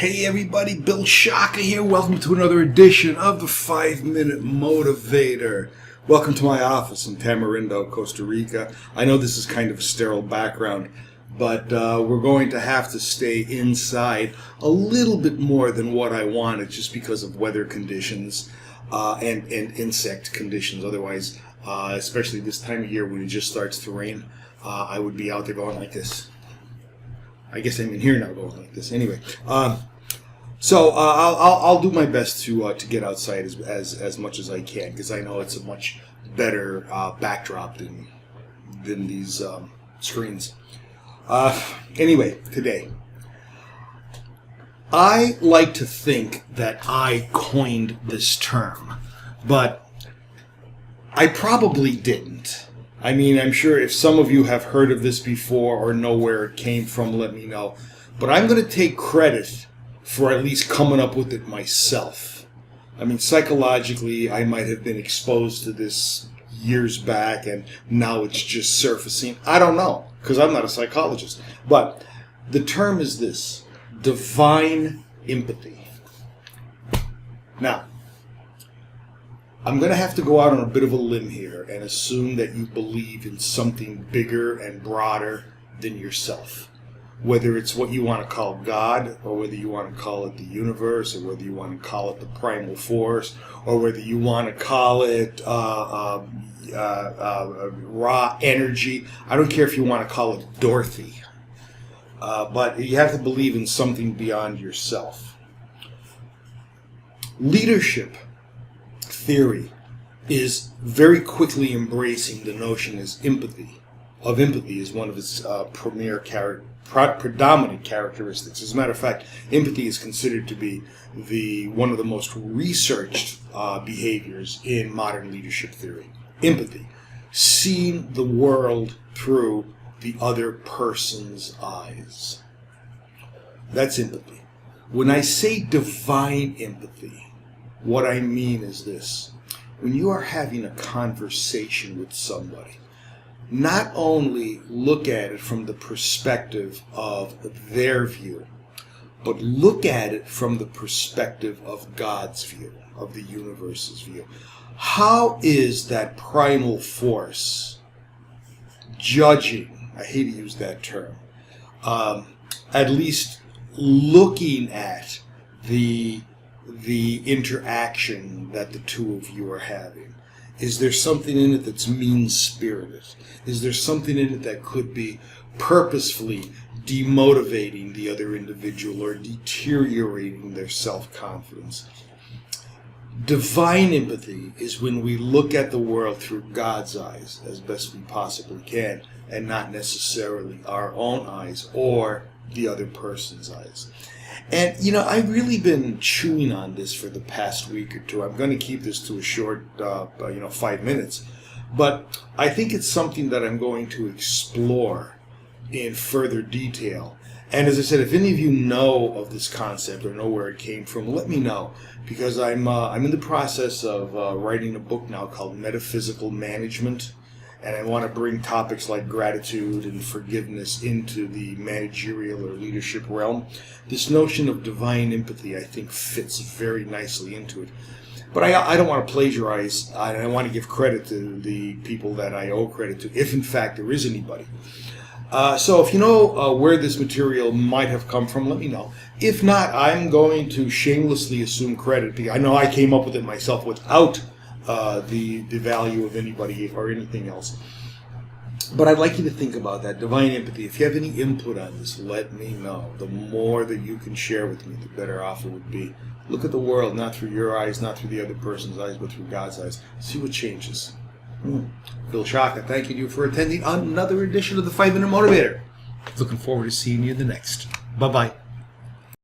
Hey everybody, Bill Shaka here. Welcome to another edition of the 5-Minute Motivator. Welcome to my office in Tamarindo, Costa Rica. I know this is kind of a sterile background, but we're going to have to stay inside a little bit more than what I wanted just because of weather conditions and insect conditions. Otherwise, especially this time of year when it just starts to rain, I would be out there going like this. I guess I'm in here now going like this. Anyway, so I'll do my best to get outside as much as I can because I know it's a much better backdrop than these screens. Anyway, today, I like to think that I coined this term, but I probably didn't. I mean, I'm sure if some of you have heard of this before or know where it came from, let me know. But I'm going to take credit for at least coming up with it myself. I mean, psychologically, I might have been exposed to this years back and now it's just surfacing. I don't know, because I'm not a psychologist. But the term is this: divine empathy. Now, I'm going to have to go out on a bit of a limb here and assume that you believe in something bigger and broader than yourself. Whether it's what you want to call God, or whether you want to call it the universe, or whether you want to call it the primal force, or whether you want to call it raw energy. I don't care if you want to call it Dorothy. But you have to believe in something beyond yourself. Leadership theory is very quickly embracing the notion of empathy as one of its predominant characteristics. As a matter of fact, empathy is considered to be one of the most researched behaviors in modern leadership theory. Empathy, seeing the world through the other person's eyes. That's empathy. When I say divine empathy, what I mean is this: when you are having a conversation with somebody, not only look at it from the perspective of their view, but look at it from the perspective of God's view, of the universe's view. How is that primal force judging, I hate to use that term, at least looking at the interaction that the two of you are having? Is there something in it that's mean-spirited? Is there something in it that could be purposefully demotivating the other individual or deteriorating their self-confidence? Divine empathy is when we look at the world through God's eyes as best we possibly can, and not necessarily our own eyes or the other person's eyes. And, I've really been chewing on this for the past week or two. I'm going to keep this to a short, 5 minutes. But I think it's something that I'm going to explore in further detail. And as I said, if any of you know of this concept or know where it came from, let me know. Because I'm in the process of writing a book now called Metaphysical Management. And I want to bring topics like gratitude and forgiveness into the managerial or leadership realm. This notion of divine empathy, I think, fits very nicely into it. But I don't want to plagiarize. I want to give credit to the people that I owe credit to, if in fact there is anybody. So if you know where this material might have come from, let me know. If not, I'm going to shamelessly assume credit, because I know I came up with it myself without the value of anybody or anything else. But I'd like you to think about that, divine empathy. If you have any input on this, let me know. The more that you can share with me, the better off it would be. Look at the world not through your eyes, not through the other person's eyes, but through God's eyes. See what changes. Bill Shaka, thanking you for attending another edition of the 5-Minute Motivator. Looking forward to seeing you in the next. Bye-bye.